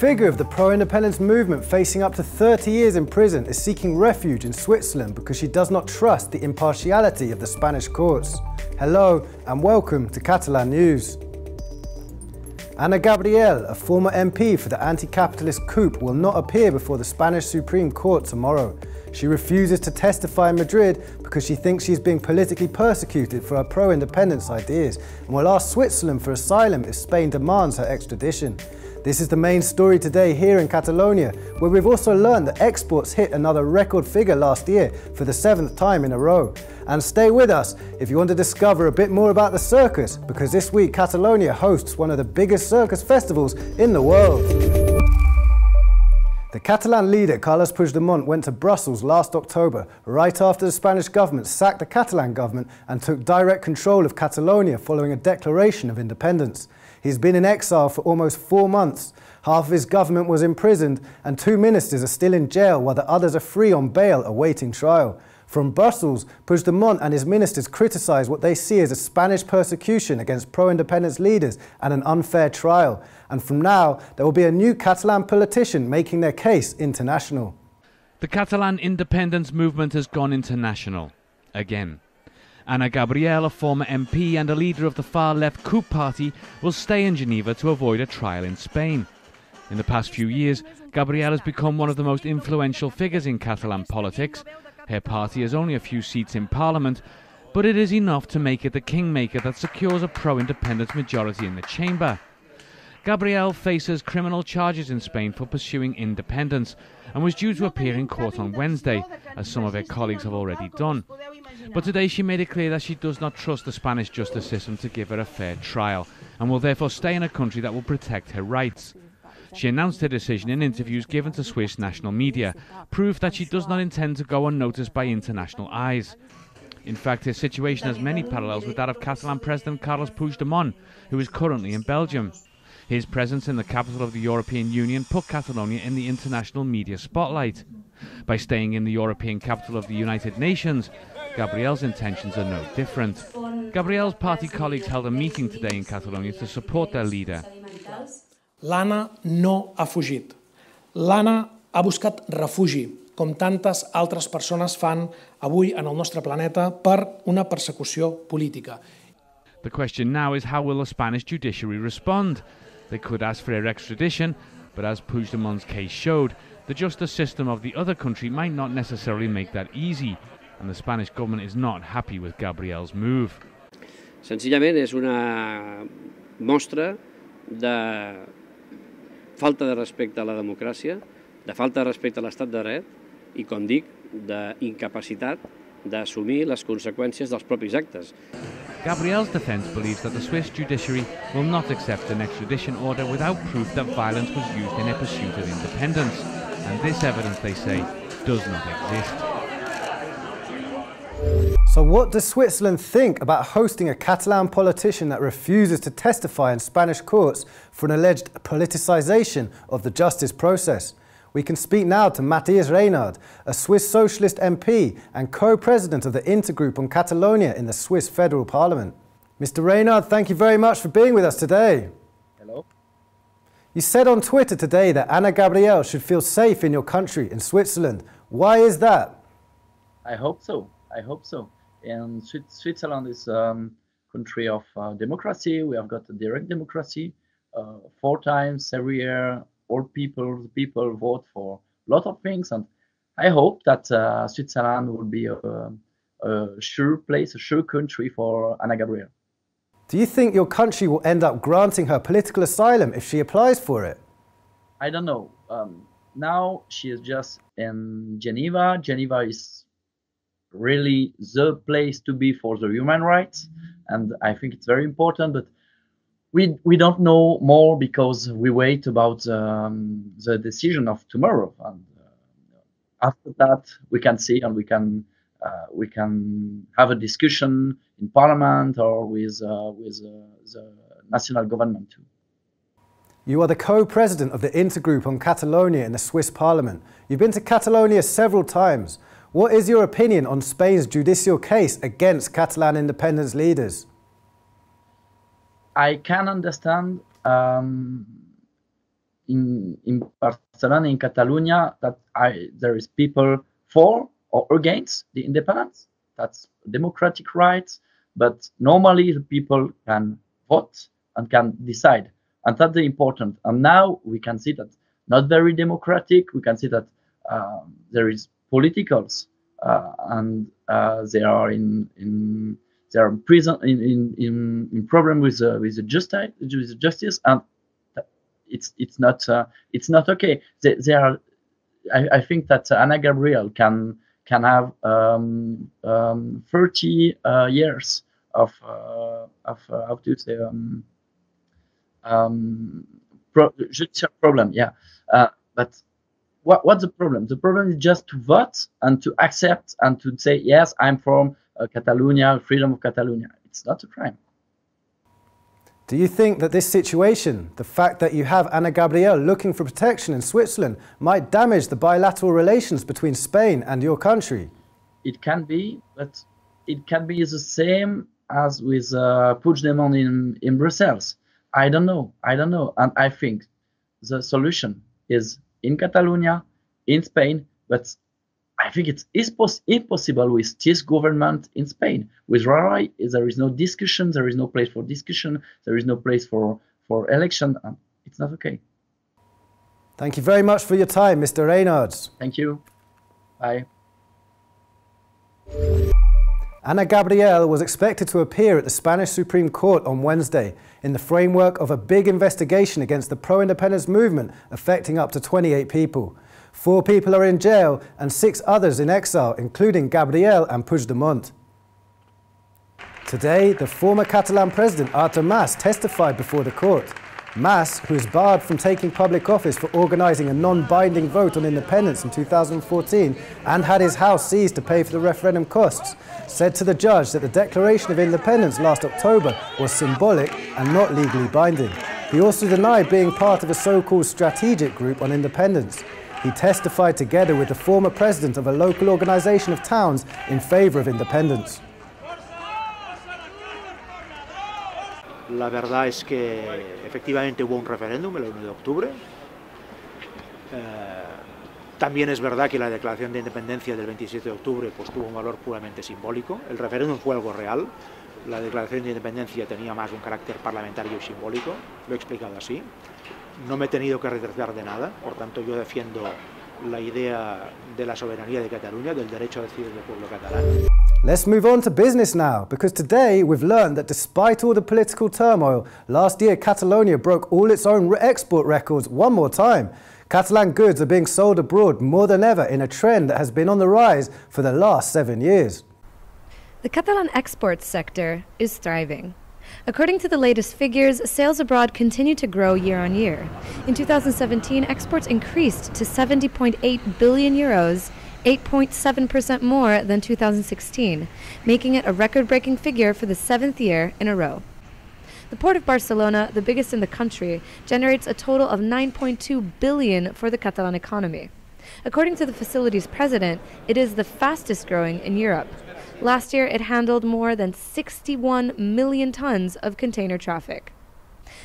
figure of the pro-independence movement, facing up to 30 years in prison, is seeking refuge in Switzerland because she does not trust the impartiality of the Spanish courts. Hello and welcome to Catalan News. Ana Gabriel, a former MP for the anti-capitalist coup, will not appear before the Spanish Supreme Court tomorrow. She refuses to testify in Madrid because she thinks she is being politically persecuted for her pro-independence ideas and will ask Switzerland for asylum if Spain demands her extradition. This is the main story today here in Catalonia, where we've also learned that exports hit another record figure last year for the 7th time in a row. And stay with us if you want to discover a bit more about the circus, because this week Catalonia hosts one of the biggest circus festivals in the world. The Catalan leader Carles Puigdemont went to Brussels last October, right after the Spanish government sacked the Catalan government and took direct control of Catalonia following a declaration of independence. He's been in exile for almost 4 months. Half of his government was imprisoned and 2 ministers are still in jail while the others are free on bail awaiting trial. From Brussels, Puigdemont and his ministers criticise what they see as a Spanish persecution against pro-independence leaders and an unfair trial. And from now, there will be a new Catalan politician making their case international. The Catalan independence movement has gone international again. Ana Gabriel, a former MP and a leader of the far-left coup party, will stay in Geneva to avoid a trial in Spain. In the past few years, Gabriel has become one of the most influential figures in Catalan politics. Her party has only a few seats in parliament, but it is enough to make it the kingmaker that secures a pro-independence majority in the chamber. Gabriel faces criminal charges in Spain for pursuing independence and was due to appear in court on Wednesday, as some of her colleagues have already done. But today she made it clear that she does not trust the Spanish justice system to give her a fair trial and will therefore stay in a country that will protect her rights. She announced her decision in interviews given to Swiss national media, proof that she does not intend to go unnoticed by international eyes. In fact, her situation has many parallels with that of Catalan President Carles Puigdemont, who is currently in Belgium. His presence in the capital of the European Union put Catalonia in the international media spotlight. By staying in the European capital of the United Nations, Gabriel's intentions are no different. Gabriel's party colleagues held a meeting today in Catalonia to support their leader. L'Anna no ha fugit. L'Anna ha buscat refugi, com tantes altres persones fan avui en el nostre planeta per una persecució política. The question now is, how will the Spanish judiciary respond? They could ask for her extradition, but as Puigdemont's case showed, the justice system of the other country might not necessarily make that easy, and the Spanish government is not happy with Gabriel's move. Senzillament és una mostra de falta de respecte a la democràcia, de falta de respecte a l'estat de dret i, com dic, d'incapacitat d'assumir les conseqüències dels propis actes. Gabriel's defence believes that the Swiss judiciary will not accept an extradition order without proof that violence was used in a pursuit of independence, and this evidence, they say, does not exist. So what does Switzerland think about hosting a Catalan politician that refuses to testify in Spanish courts for an alleged politicisation of the justice process? We can speak now to Matthias Reinhardt, a Swiss Socialist MP and co-president of the Intergroup on Catalonia in the Swiss Federal Parliament. Mr. Reinhardt, thank you very much for being with us today. Hello. You said on Twitter today that Ana Gabriel should feel safe in your country, in Switzerland. Why is that? I hope so. I hope so. And Switzerland is a country of democracy. We have got a direct democracy 4 times every year. All people vote for a lot of things, and I hope that Switzerland will be a sure place, a sure country for Ana Gabriel. Do you think your country will end up granting her political asylum if she applies for it? I don't know. Now she is just in Geneva. Geneva is really the place to be for the human rights, and I think it's very important, but we don't know more because we wait about the decision of tomorrow, and after that we can see, and we can have a discussion in Parliament or with the national government too. You are the co-president of the Intergroup on Catalonia in the Swiss Parliament. You've been to Catalonia several times. What is your opinion on Spain's judicial case against Catalan independence leaders? I can understand in Barcelona, in Catalonia, that there is people for or against the independence. That's democratic rights, but normally the people can vote and can decide, and that's the important. And now we can see that not very democratic. We can see that there is politicals and they are in prison in problem with the justice, and it's not okay. They are. I think that Anna Gabriel can have 30 years of how to say judicial problem. Yeah, but what's the problem? The problem is just to vote and to accept and to say, yes, I'm from Catalonia, freedom of Catalonia. It's not a crime. Do you think that this situation, the fact that you have Anna Gabriel looking for protection in Switzerland, might damage the bilateral relations between Spain and your country? It can be, but it can be the same as with Puigdemont in Brussels. I don't know. And I think the solution is in Catalonia, in Spain, but I think it's impossible with this government in Spain. With Rajoy, there is no discussion, there is no place for discussion, there is no place for election. It's not okay. Thank you very much for your time, Mr. Reynards. Thank you. Bye. Ana Gabriel was expected to appear at the Spanish Supreme Court on Wednesday in the framework of a big investigation against the pro-independence movement affecting up to 28 people. 4 people are in jail and 6 others in exile, including Gabriel and Puigdemont. Today, the former Catalan president Artur Mas testified before the court. Mas, who is barred from taking public office for organising a non-binding vote on independence in 2014 and had his house seized to pay for the referendum costs, said to the judge that the Declaration of Independence last October was symbolic and not legally binding. He also denied being part of a so-called strategic group on independence. He testified together with the former president of a local organisation of towns in favour of independence. La verdad es que efectivamente hubo un referéndum el 1 de octubre. También es verdad que la declaración de independencia del 27 de octubre pues, tuvo un valor puramente simbólico. El referéndum fue algo real. La declaración de independencia tenía más un carácter parlamentario y simbólico. Lo he explicado así. No me he tenido que retractar de nada. Por tanto, yo defiendo la idea de la soberanía de Cataluña, del derecho a decidir del pueblo catalán. Let's move on to business now, because today we've learned that despite all the political turmoil, last year Catalonia broke all its own export records one more time. Catalan goods are being sold abroad more than ever in a trend that has been on the rise for the last 7 years. The Catalan exports sector is thriving. According to the latest figures, sales abroad continue to grow year on year. In 2017, exports increased to 70.8 billion euros, 8.7% more than 2016, making it a record-breaking figure for the 7th year in a row. The Port of Barcelona, the biggest in the country, generates a total of 9.2 billion for the Catalan economy. According to the facility's president, it is the fastest growing in Europe. Last year, it handled more than 61 million tons of container traffic.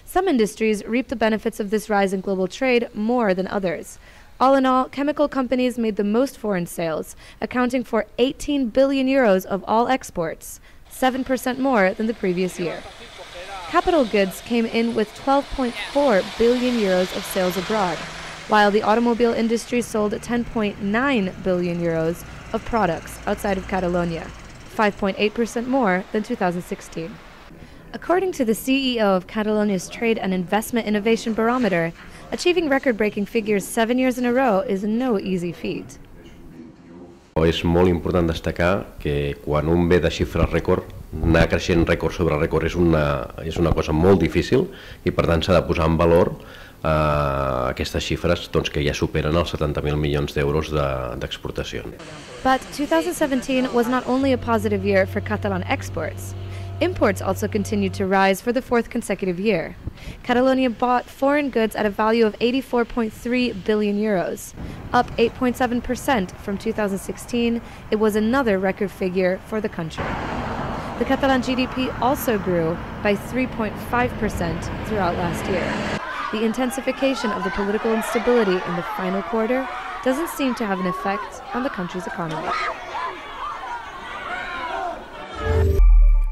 Some industries reap the benefits of this rise in global trade more than others. All in all, chemical companies made the most foreign sales, accounting for 18 billion euros of all exports, 7% more than the previous year. Capital goods came in with 12.4 billion euros of sales abroad, while the automobile industry sold 10.9 billion euros of products outside of Catalonia, 5.8% more than 2016. According to the CEO of Catalonia's Trade and Investment Innovation Barometer, achieving record-breaking figures 7 years in a row is no easy feat. És molt important destacar que quan un ve de xifres rècord, anar creixent rècord sobre rècord és una cosa molt difícil i per tant s'ha de posar en valor aquestes xifres doncs, que ja superen els 70.000 milions d'euros d'exportació. But 2017 was not only a positive year for Catalan exports. Imports also continued to rise for the 4th consecutive year. Catalonia bought foreign goods at a value of 84.3 billion euros, up 8.7% from 2016. It was another record figure for the country. The Catalan GDP also grew by 3.5% throughout last year. the intensification of the political instability in the final quarter doesn't seem to have an effect on the country's economy.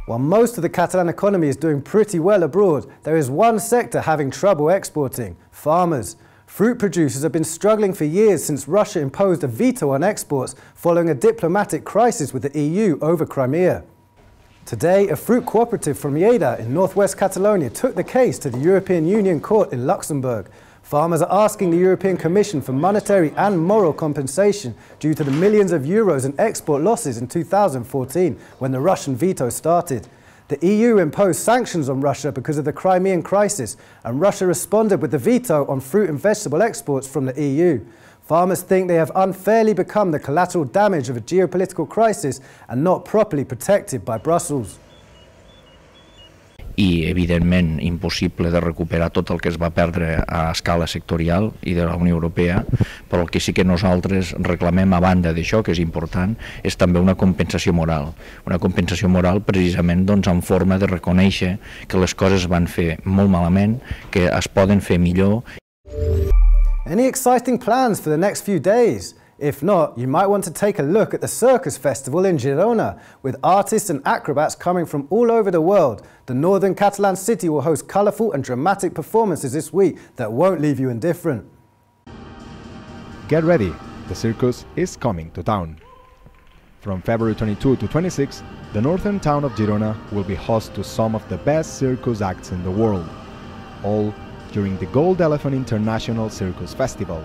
While most of the Catalan economy is doing pretty well abroad, there is one sector having trouble exporting: farmers. Fruit producers have been struggling for years since Russia imposed a veto on exports following a diplomatic crisis with the EU over Crimea. Today, a fruit cooperative from Lleida in northwest Catalonia took the case to the European Union Court in Luxembourg. Farmers are asking the European Commission for monetary and moral compensation due to the millions of euros in export losses in 2014 when the Russian veto started. The EU imposed sanctions on Russia because of the Crimean crisis, and Russia responded with the veto on fruit and vegetable exports from the EU. Farmers think they have unfairly become the collateral damage of a geopolitical crisis and not properly protected by Brussels. I, evidentment, impossible de recuperar tot el que es va perdre a escala sectorial i de la Unió Europea, però el que sí que nosaltres reclamem, a banda d'això, que és important, és també una compensació moral. Una compensació moral precisament doncs, en forma de reconèixer que les coses van fer molt malament, que es poden fer millor. Any exciting plans for the next few days? If not, you might want to take a look at the Circus Festival in Girona. With artists and acrobats coming from all over the world, the northern Catalan city will host colourful and dramatic performances this week that won't leave you indifferent. Get ready, the circus is coming to town. From February 22 to 26, the northern town of Girona will be host to some of the best circus acts in the world, all during the Gold Elephant International Circus Festival.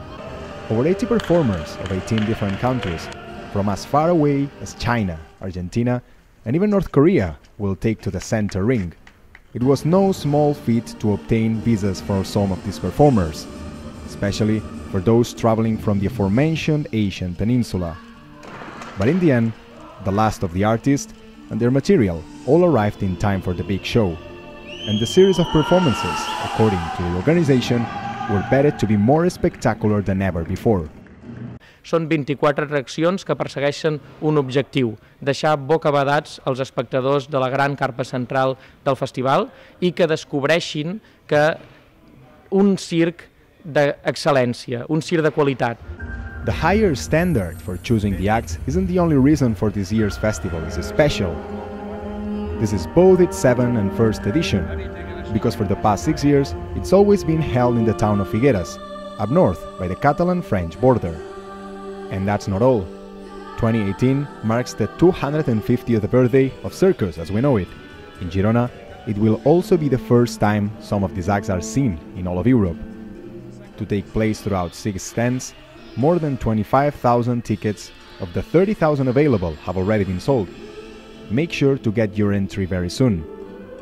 Over 80 performers of 18 different countries, from as far away as China, Argentina, and even North Korea, will take to the center ring. It was no small feat to obtain visas for some of these performers, especially for those traveling from the aforementioned Asian peninsula. But in the end, the last of the artists and their material all arrived in time for the big show, and the series of performances, according to the organization, were betted to be more spectacular than ever before. Són 24 reaccions que persegueixen un objectiu, deixar bocabadats els espectadors de la gran carpa central del festival i que descobreixin que un circ d'excel·lència, un circ de qualitat. The higher standard for choosing the acts isn't the only reason for this year's festival is special. This is both its 7th and 1st edition, because for the past 6 years, it's always been held in the town of Figueres, up north by the Catalan-French border. And that's not all. 2018 marks the 250th birthday of circus as we know it. In Girona, it will also be the first time some of these acts are seen in all of Europe. To take place throughout 6 stands, more than 25,000 tickets of the 30,000 available have already been sold. Make sure to get your entry very soon,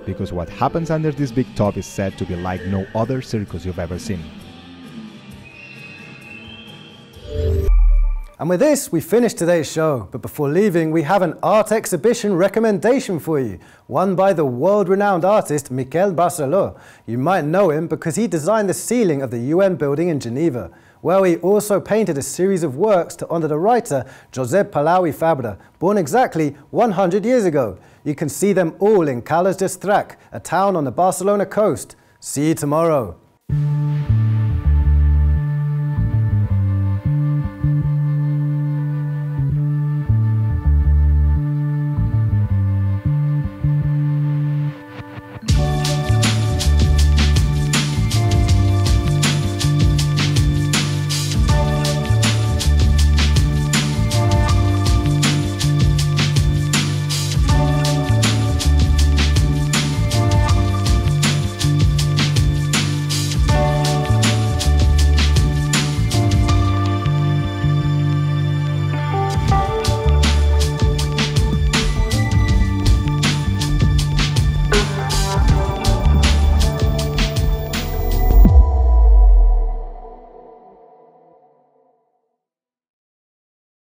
because what happens under this big top is said to be like no other circus you've ever seen. And with this, we finish today's show. But before leaving, we have an art exhibition recommendation for you, one by the world-renowned artist Miquel Barceló. You might know him because he designed the ceiling of the UN building in Geneva. Well, he also painted a series of works to honor the writer Josep Palau i Fabra, born exactly 100 years ago. You can see them all in Calles d'Estrac, a town on the Barcelona coast. See you tomorrow.